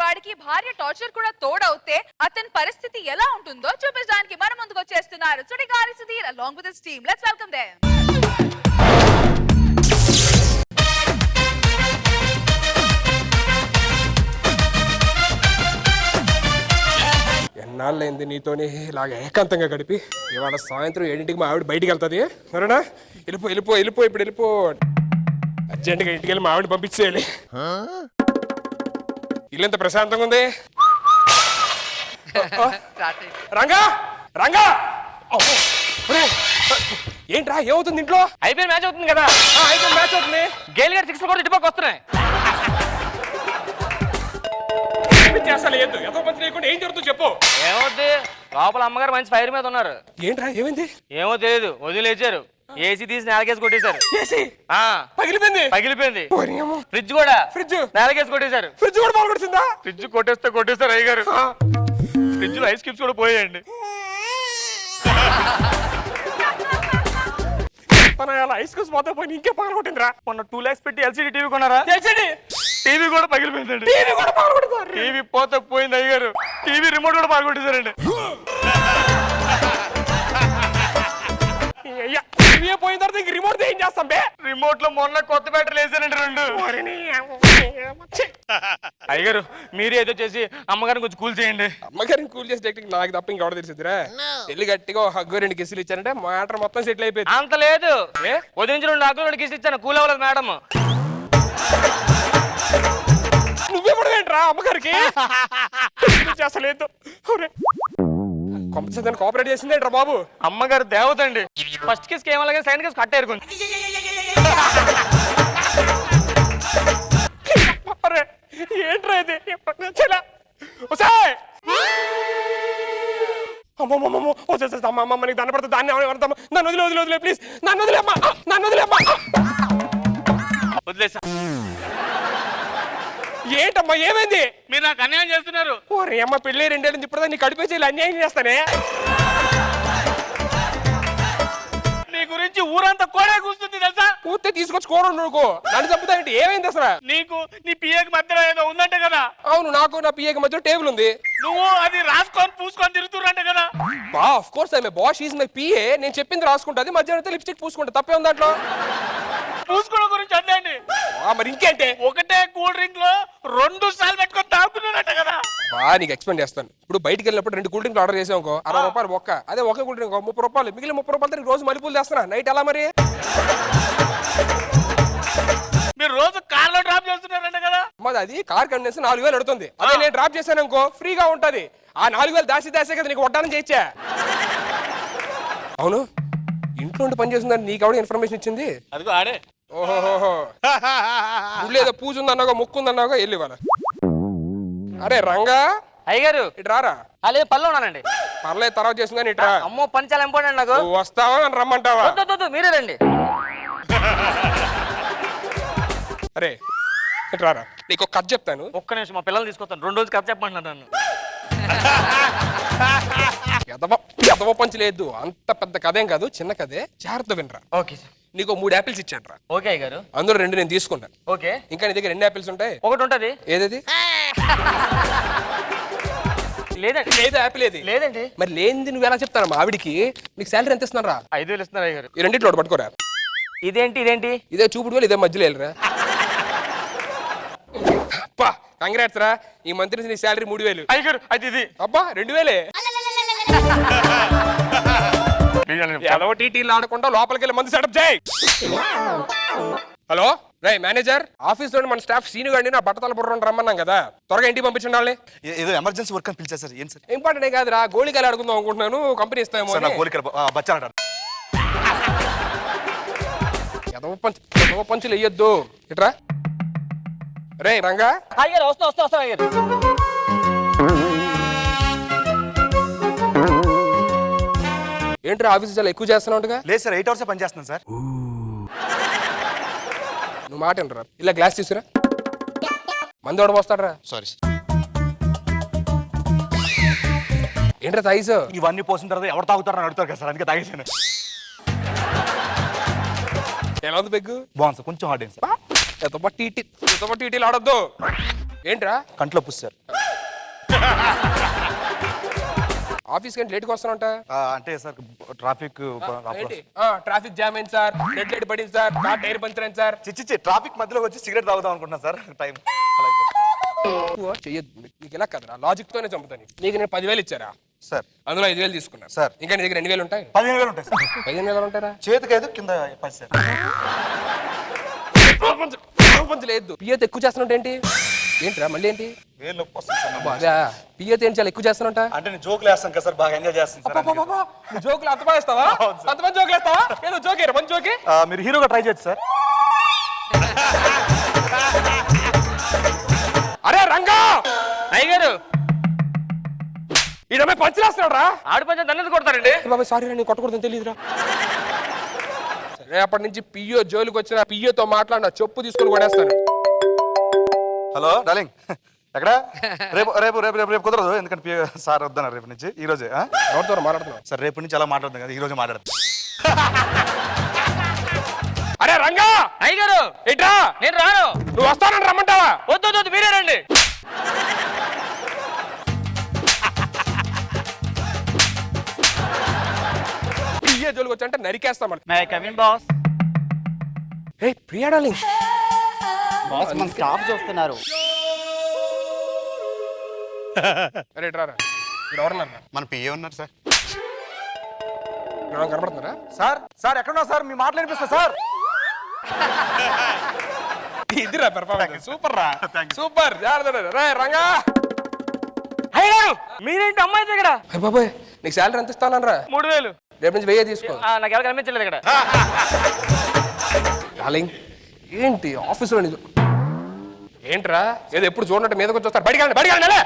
వాడికి భార్య టార్చర్ కూడా తోడవుతే అతని పరిస్థితి ఎలా ఉంటుందో చూపించడానికి మన ముందుకు వచ్చేస్తున్నారు Sudigali Sudheer along with his team. Let's welcome them. ఎన్నాళ్ళైంది నీతోని ఇలాగ ఏకాంతంగా గడిపి ఇవాళ సాయంత్రం 7ంటికి మా ఆవిడ బయటికి వెళ్తుంది సరేనా? వెళ్ళిపో వెళ్ళిపో వెళ్ళిపో ఇప్పుడు వెళ్ళిపో అర్జెంటుగా ఇంటికి వెళ్ళి మా ఆవిడ పంపించేయాలి. ఇల్లు ఎంత ప్రశాంతంగా ఉంది. రంగా రంగా ఏంట్రా ఏమవుతుంది ఇంట్లో? ఐపీఎల్ మ్యాచ్ అవుతుంది కదా. ఐపీఎల్ మ్యాచ్ అవుతుంది. గేల్ గారు 6 కూడా ఇటుపక్క వస్తున్నాయి. అసలు ఎంతో మంది లేకుండా ఏం జరుగుతుందో చెప్పు. ఏమవుద్ది, లోపల అమ్మగారు మంచి ఫైర్ మీద ఉన్నారు. ఏంట్రా ఏమైంది? ఏమో తెలియదు, వదిలేచారు. ఏసీ తీసి నేలకేసి కొట్టేశారు. పగిలిపోయింది. ఫ్రిడ్జ్ కూడా నేలకేసి కొట్టేశారు. ఫ్రిడ్జ్ కూడా బాగుంటుందా? ఫ్రిడ్జ్ కొట్టేస్తారు అయ్యగారు. ఫ్రిడ్జ్ లో ఐస్ క్యూబ్స్ కూడా పోయాయండి. ఐస్ క్యూబ్స్ మొత్తం పోయి ఇంకే పగలగొట్టిందిరా. మొన్న 2 lakhs పెట్టి ఎల్సీడీ టీవీ కొన్నారా? టీవీ కూడా పగిలిపోయిందండి. టీవీ పోతే పోయింది అయ్యగారు. టీవీ రిమోట్ కూడా పగలగొట్టేశారండి. పోయిన తర్వాత ఇంక రిమోట్ ఏం చేస్తాం బే? రిమోట్ లో మొన్న కొత్త బ్యాటరీలు వేసారండి 2. అయ్యగారు మీరే ఏదో చేసి అమ్మగారిని కొంచెం కూల్ చేయండి. అమ్మగారిని కూల్ చేసే టెక్నిక్ నాకు తప్ప ఇంకెవడ తెలిసిద్దిరా? వెళ్ళి గట్టిగా హగ్గు 2 కిసులు ఇచ్చారంటే మ్యాటర్ మొత్తం సెటిల్ అయిపోయింది. అంత లేదు, వదిలించి 2 హగ్గులు 2 కిసులు ఇచ్చాను, కూల్ అవ్వలేదు మేడం. నువ్వెప్పుడు ఏంట్రా అమ్మగారికి చేస్తలేదు? కంపెనీ కోఆపరేట్ చేసింది ఏంట్రా బాబు? అమ్మగారు దేవత అండి. ఫస్ట్ కిస్ ఏమలాగే సెకండ్ కిస్ కట్టారు కొంచెం. ఏంట్రా ఇది? అమ్మమ్మ నీకు దండ పడుతుంది. నన్ను వదిలే ప్లీజ్, నన్ను వదిలేమ్మా, నన్ను వదిలేమ్మా. వదిలేసా? ఏంటమ్మా ఏమైంది? మీరు నాకు అన్యాయం చేస్తున్నారు. ఓరే అమ్మ పెళ్ళి 2 ఏళ్ళని ఇప్పుడు నీ కడిపేసి అన్యాయం చేస్తానే. నీ గురించి ఊరంతా కోడే కూర్చుంది తెలుసా? పూర్తి తీసుకొచ్చి కూర నువ్వు నన్ను చెప్తానంటే ఏమైంది అసలు? నీకు నీ పిఏకి మధ్యలో ఏదో ఉందంటే కదా? అవును, నాకు నా పిఏకి మధ్య టేబుల్ ఉంది. నువ్వు అది రాసుకొని పూసుకొని తిరుగుతున్నంట కదా? బా of course I boss is my PA. నేను చెప్పింది రాసుకుంటుంది, మధ్యాహ్నం లిప్స్టిక్ పూసుకుంటా. తప్పే ఉంది దాంట్లో? పూసుకోవడం గురించి అండి. మరి ఇంకేంటే? ఒకటే కూల్ డ్రింక్ లో 2 సార్లు పెట్టుకొని తాగుతున్నానంట కదా? నీకు ఎక్స్ప్లెయిన్ చేస్తాను. ఇప్పుడు బయటికి వెళ్ళినప్పుడు 2 కూల్ డ్రింక్లు ఆర్డర్ చేసాం అనుకో, 60 రూపాయలు ఒక్క. అదే ఒక కూల్ డ్రింక్ 30 రూపాయలు. మిగిలిన 30 రూపాయలు రోజు మల్లెపూలు చేస్తున్నా. నైట్ ఎలా మరి? మీరు రోజు కార్ లో డ్రాప్ చేస్తున్నారంట కదా? మరి అది కార్ కండెన్స్ 4000 అడుగుతుంది. అదే నేను డ్రాప్ చేశాను అనుకో ఫ్రీగా ఉంటది. ఆ 4000 దాసే కదా నీకు వడ్డానం చేయించా. అవును, ఇంట్లో ఉండి పని చేస్తుందని నీకు ఎవడ ఇన్ఫర్మేషన్ ఇచ్చింది? అదిగో ఆడే. ఓహోహో, లేదో పూజ ఉందన్నాగా మొక్కు ఉందన్నాగా వెళ్ళి వాళ్ళ. అరే రంగా అయ్యగారు ఇటు రారా. అదే పనిలో ఉన్నానండి. పర్లేదు, తర్వాత చేసింది కానీ ఇట్రా. అమ్మో పని చాలా ఇంపార్టెంట్ నాకు. వస్తావా అని రమ్మంటావా? మీరే రండి. అరే ఇటు రారా, నీకు కథ చెప్తాను. ఒక్క నిమిషం, మా పిల్లలు తీసుకొస్తాను. 2 రోజులు కథ చెప్పమంటున్నాను నన్ను. ఎదవ పంచి లేదు, అంత పెద్ద కథ ఏం కాదు, చిన్న కథే. జాగ్రత్త వినరా. Okay sir. నీకు 3 యాపిల్స్ ఇచ్చాను రా. ఓకే అయ్యగారు. అందులో 2 నేను తీసుకున్నాను. ఓకే. ఇంకా నీ దగ్గర 2 యాపిల్స్ ఉంటాయి. ఒకటి ఉంటది. ఏదది? లేదండి. లేదు యాపిల్ ఏది? లేదండి. మరి లేనిది నువ్వు ఎలా చెప్తాను? మా ఆవిడికి నీకు శాలరీ ఎంత ఇస్తున్నారా? 5,000 ఇస్తున్నారు అయ్యగారు. ఈ 2 పట్టుకోరా. ఇదేంటి? ఇదే చూపుడు వేలు, ఇదే మధ్యలో వెళ్ళరా. అబ్బా కంగ్రాట్స్ రా, ఈ మంత్ నుంచి నీ శాలరీ 3,000. అయ్యగారు అది ఇది. అబ్బా 2,000. ఎలా టీటీలు ఆడకుండా లోపలికి వెళ్ళి మంది సెటప్ చేయి. హలో రే మేనేజర్, ఆఫీస్ లో మన స్టాఫ్ సీను గారిని నా బట్టతల బుర్ర రమ్మన్నాం కదా, త్వరగా ఇంటికి పంపించండి వాళ్ళని. ఏదో ఎమర్జెన్సీ వర్క్ అని పిలిచారు సార్. ఏం సార్? ఇంపార్టెంట్ కాదురా, గోళికాయలు ఆడుకుందాం అనుకుంటున్నాను, కంపెనీ ఇస్తామో. ఎదవ పంచులు వేయొద్దు. ఇట్రా రే రంగా. అయ్యారు వస్తా అయ్యారు. ఏంట్రా ఆఫీస్ చాలా ఎక్కువ చేస్తున్నావుగా? లేదు సార్, 8 hours పని చేస్తున్నాను సార్. నువ్వు మాట ఏంట్రా, ఇలా గ్లాస్ తీసుకురా. మంది ఎవడ పోస్తాడరా? సారీ. ఏంట్రా తాగేసావు? ఇవన్నీ పోసిన తర్వాత ఎవరు తాగుతారని అడుగుతారు కదా సార్, అందుకే తాగేసాను. ఎలా ఉంది పెగ్గు? బాగుంది సార్, కొంచెం హార్డ్ అయింది సార్. ఎంతబట్టి టీటీలు ఆడొద్దు. ఏంట్రా కంట్లో పుస్తారు? ఆఫీస్ కంటే లేట్గా వస్తానంట అంటే సార్ ట్రాఫిక్ ఏంటి ట్రాఫిక్ జామ్ అయింది సార్, రెడ్ లైట్ పడింది సార్, కార్ టైర్ పంచర్ అయింది సార్. చిచ్చి ట్రాఫిక్ మధ్యలో వచ్చి సిగరెట్ తాగుదాం అనుకుంటున్నా సార్ టైం చెయ్యొద్దు నీకు ఇలా కదరా, లాజిక్ తోనే చంపుతాను. నీకు నేను 10,000 ఇచ్చారా సార్, అందులో 5,000 తీసుకున్నా సార్. ఇంకా నీ దగ్గర 2,000 ఉంటాయి. 15,000 ఉంటాయి సార్. 15,000 ఉంటారా? చేతికి 5 కింద 10 సార్. లేదు పియ్యత ఎక్కువ చేస్తున్నట్టు ఏంటి? ఏంట్రా మళ్ళీ ఏంటి? వేలు నొప్పి వస్తుంది సార్ నాకు. అదే పియ్యత ఏంటి చాలా ఎక్కువ చేస్తున్నట్ట? అంటే నేను జోకులు వేస్తాను కదా సార్, బాగా ఎంజాయ్ చేస్తాను సార్ అందుకే. నువ్వు జోకులు అంత బాగా వేస్తావా? అంతమంది జోకులు వేస్తావా? ఏదో జోకేరా మంచి జోకే. మీరు హీరోగా ట్రై చేయొచ్చు సార్. అరే రంగా అయ్యగారు ఈ డబ్బై పంచలేస్తున్నాడు రా. ఆడి పంచం దన్నది కొడతారండి. బాబా సారీ రా, నేను కొట్టకూడదని తెలియదురా. రేపటి నుంచి పియ్యో జోలికి వచ్చిన పియ్యోతో మాట్లాడిన చెప్పు తీసుకుని కొడేస్తాను. హలో డార్లింగ్, ఎక్కడ? రేపు రేపు రేపు రేపు రేపు కుదరదు, ఎందుకంటే సార్ వద్దన్నారు రేపు నుంచి. ఈ రోజే ఎవరితో మాట్లాడుతున్నావు? సార్ రేపు నుంచి అలా మాట్లాడదాం కదా, ఈ రోజే మాట్లాడదాం. అరే రంగా అయ్యగారు ఏంట్రా? నేను రాను. నువ్వు వస్తానని రమ్మంటావా? వద్దు వద్దు మీరే రండి. పియ్యో జోలికి వచ్చాంటే నరికేస్తాం మరి. May come in boss. ఏ ప్రియా డార్లింగ్, బాస్ మన స్టాఫ్ చూస్తున్నారు. అరే ఇట్రారా. ఇక్కడ ఎవరున్నారా? మన పిఏ ఉన్నారు సార్. ఇక్కడ కనపడుతున్నారా? సార్ సార్ ఎక్కడున్నా సార్, మీ మాటలు వినిపిస్తా సార్. ఇదిరా పెర్ఫార్మెన్స్ సూపర్ రా, సూపర్. రే రంగా. అయ్యగారు మీరేంటి అమ్మాయి దగ్గర? అయ్య బాబాయ్ నీకు శాలరీ ఎంత ఇస్తానరా? 3,000. రేపు నుంచి 1000 తీసుకో. నాకు ఎవరు కనిపించలేదు ఇక్కడ. డార్లింగ్ ఏంటి ఆఫీసులో నీకు ఏంట్రా? ఏదో ఎప్పుడు చూడనట్టు మీదకి వచ్చేస్తారు. బయటికి వెళ్ళండి, బయటికి వెళ్ళండి.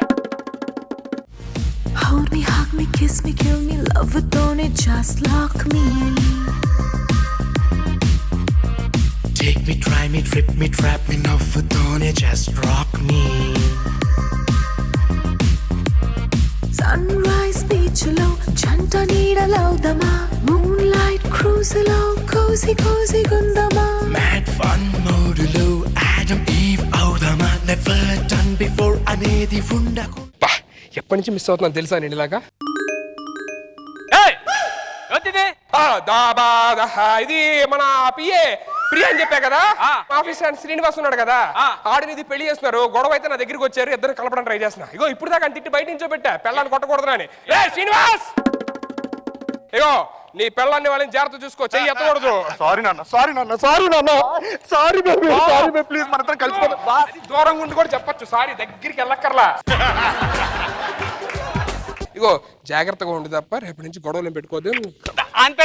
Hold me, hug me, kiss me, kill me, love it, don't it, just lock me in. Take me, try me, trip me, trap me, no foot on it, just rock me. Sunrise beach low, janta needa laudama, moonlight cruise low, cozy cozy gundama. Mad fun mode low, Adam Eve avudama, never done before anedi undaku. బా ఎప్పటి నుంచి miss అవుతున్నాను తెలుసా నేను ఇలాగా? ఇది మన PA Priya అని చెప్పా కదా, ఆఫీస్ శ్రీనివాస్ ఉన్నాడు కదా, ఆడిని ఇది పెళ్లి చేస్తున్నారు. గొడవ అయితే నా దగ్గరికి వచ్చారు, ఇద్దరు కలపడం ట్రై చేస్తున్నా. ఇగో ఇప్పుడు దాకా తిట్టి బయట నుంచో పెట్టా, పెళ్ళాన్ని కొట్టకూడదు అని. రే శ్రీనివాస్, ఇగో నీ పెళ్ళాన్ని వాళ్ళని జాగ్రత్త చూసుకో, చెయ్యి ఎత్తకూడదు. సారీ నాన్న, సారీ నాన్న, సారీ నాన్న, sorry baby, sorry baby, please మన ఇద్దరం కలిసిపోదాం. అది దూరంగా ఉండి కూడా చెప్పొచ్చు, సారీ దగ్గరికి వెళ్ళక్కర్లా. ఇగో జాగ్రత్తగా ఉండి తప్ప రేపటి నుంచి గొడవలు పెట్టుకోదు. అంతే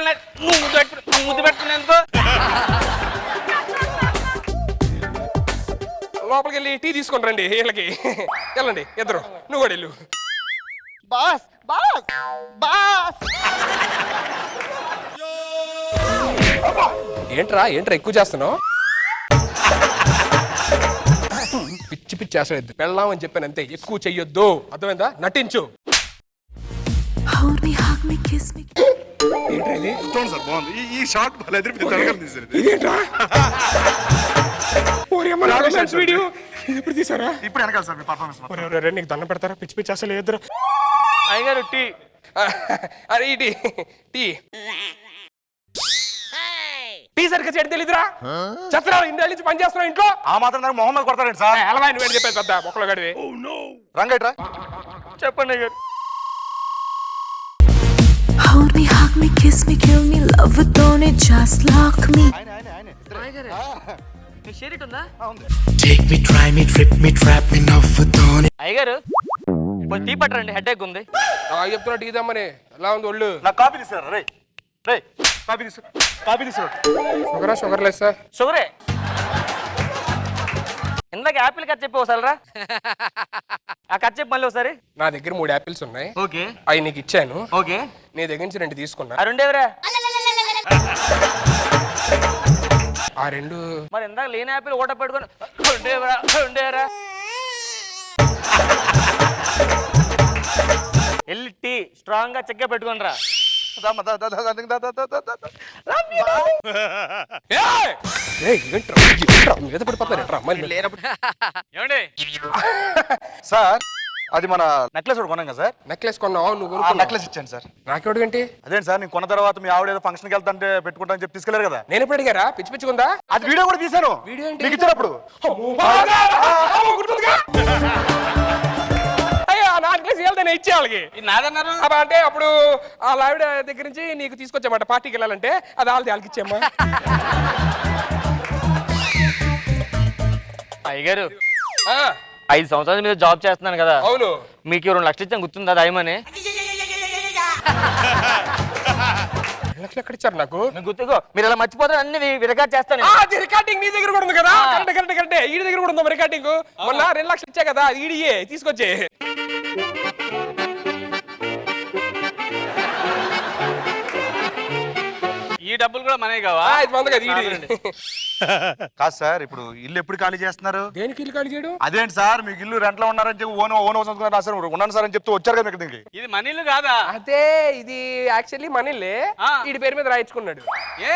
ముద్దు పెట్టుకునేందుకు. లోపలికి వెళ్ళి టీ తీసుకొని రండి వీళ్ళకి. వెళ్ళండి ఇద్దరు, నువ్వు కూడా వెళ్ళు. బాస్ బాస్ బాస్ ఏంట్రా ఏంట్రా ఎక్కువ చేస్తున్నావు? పిచ్చి పిచ్చి చేస్తాడు. పెళ్ళాం అని చెప్పాను అంతే, ఎక్కువ చెయ్యొద్దు, అర్థమైందా? నటించు. Hold me, hug me, kiss me. ఏంట్రా ఇది? చూడండి సార్, బాగుంది ఈ షాట్. భలే తీసారు. ఇదేంట్రా? ఓరి అమ్మ, నా romance video. ఇది ఎప్పుడు తీసారా? ఇప్పుడు వెనకాల సార్ మీ పర్ఫార్మెన్స్. ఒరే, నీకు దండం పెడతారా? పిచ్చి పిచ్చి అసలు ఇద్దరు. అయ్యగారు టీ. అరే ఈ టీ టీ టీ సరిగ్గా చేయడం తెలీదురా? చెత్తరా, ఇంటి నుంచి పని చేస్తున్నావు ఇంట్లో. ఆ మాత్రం నాకు మొహం మీద కొడతారండి సార్. ఎలా నువ్వు చెప్పేది పెద్ద మొక్కలు గడివి. రంగట్రా. చెప్పండి అయ్యగారు. Hold me, hug me, kiss me, kill me, love it, don't it, just lock me. Me SHAREit ఉందా? Take me, try me, trip me, trap me, no foot on it. అయ్యగారు కొంచెం టీ పట్టరండి, హెడ్ ఎక్ ఉంది. చెప్తున్నా tea తెమ్మని. ఎలా ఉంది ఒళ్ళు? నాకు కాఫీ తీసుకురా. రే రే కాఫీ తీసుకురా, కాఫీ తీసుకురా. షుగరా? Sugar less sir. షుగరే. ఇందాక యాపిల్ కట్ చెప్పి ఒకసారి రా. ఆ కట్ చెప్పి మళ్ళీ ఒకసారి. నా దగ్గర 3 యాపిల్స్ ఉన్నాయి, ఓకే అవి నీకు ఇచ్చాను. ఓకే. నీ దగ్గర నుంచి 2 తీసుకున్నా. ఆ రెండేవరా? ఆ 2 మరి ఇందాక లేని యాపిల్ ఓట పెట్టుకొని రెండేవరా రెండేవరా. ఎల్లి టీ స్ట్రాంగ్ గా చెక్క పెట్టుకొని రా. మీద పడిపోతారు. ఏమండి సార్ అది మన నెక్లెస్ కూడా కొన్నాం కదా సార్, నెక్లెస్ కొన్నావు నువ్వు ఆ కొనుక్కున్నావు. నెక్లెస్ ఇచ్చాను సార్. నాకెవడు ఏంటి? అదేంటి సార్, నేను కొన్న తర్వాత మీ ఆవిడ ఏదో ఫంక్షన్కి వెళ్తాంటే పెట్టుకుంటా అని చెప్పి తీసుకెళ్లారు కదా, నేను ఎప్పుడు అడిగారా? పిచ్చి పిచ్చిగుందా? అది వీడియో కూడా తీశాను. వీడియో ఏంటి? మీకు ఇచ్చినప్పుడు అయ్యా నా నెక్లెస్ వెళ్తే ఇచ్చే వాళ్ళకి ఇది నాదన్నారు. అంటే అప్పుడు ఆ ఆవిడ దగ్గర నుంచి నీకు తీసుకొచ్చామాట పార్టీకి వెళ్ళాలంటే, అది వాళ్ళకి ఇచ్చామ్మా. అయ్యగారు ఆ, 5 సంవత్సరాల మీద జాబ్ చేస్తున్నాను కదా, అవును. మీకు 2 లక్షలు ఇచ్చాను గుర్తుందా? దయమని 2 లక్షలు ఎక్కడ ఇచ్చారు నాకు? గుర్తుకో, మీరు ఇలా మర్చిపోతారు అన్ని రికార్డ్ చేస్తాను. అది రికార్డింగ్ నీ దగ్గర కూడా ఉంది కదా? కరెక్ట్ ఈడి దగ్గర కూడా ఉందా రికార్డింగ్? మొన్న 2 లక్షలు ఇచ్చా కదా, అది ఈడియే తీసుకొచ్చే. ఈ డబ్బులు కూడా మనమే కావా? ఇది మంది కదా ఈడి. కాదు సార్, ఇప్పుడు ఇల్లు ఎప్పుడు ఖాళీ చేస్తున్నారు? దేనికి ఇల్లు ఖాళీ చేయడం? అదేంటి సార్, మీకు ఇల్లు రెంట్లో ఉన్నారని చెప్పి ఓన్ రాశారు, ఉన్నాను సార్ అని చెప్తూ వచ్చారు కదా దీనికి. ఇది మన ఇల్లు కాదా? అదే ఇది యాక్చువల్లీ మనీలే, ఈడి పేరు మీద రాయించుకున్నాడు. ఏ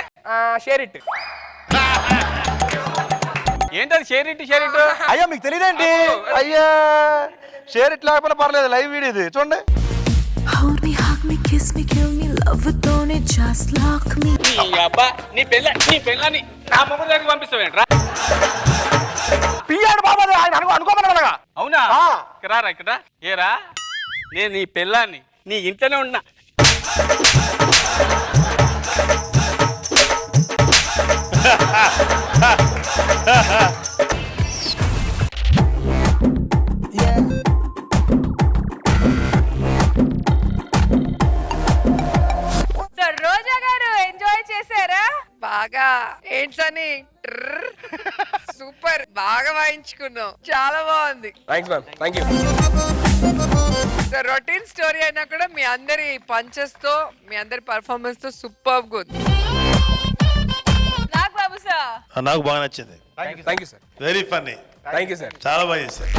షేర్ ఇట్. ఏంటది షేర్ ఇట్ షేర్ ఇట్? అయ్యా మీకు తెలియదేంటి? అయ్యా షేర్ ఇట్ లేకపోయినా పర్లేదు, లైవ్ వీడియో ఇది చూడండి. Hold me, hug me, kiss me, kill me, love it, don't it, just lock me. నీ అబ్బా నీ పెళ్ళని నా మొగుడు దగ్గరికి పంపిస్తావేంట్రా? పియ్యాడు బాబా, ఆయన అనుకోమన్నా. అవునా? రారా ఇక్కడ. ఏరా నేను నీ పెళ్ళాన్ని, నీ ఇంట్లోనే ఉన్నా. సో రోజా గారు ఎంజాయ్ చేశారా? బాగా ఏంటని సూపర్, బాగా వాయించుకున్నాం, చాలా బాగుంది. Thanks ma'am, thank you. Routine story అయినా కూడా మీ అందరి పంచెస్ తో, మీ అందరి పర్ఫార్మెన్స్ తో సూపర్ గుడ్. నాకు బాబు సార్ నాకు బాగా నచ్చింది. Thank you sir. Very funny. Thank you sir. చాలా బాగా చేశారు.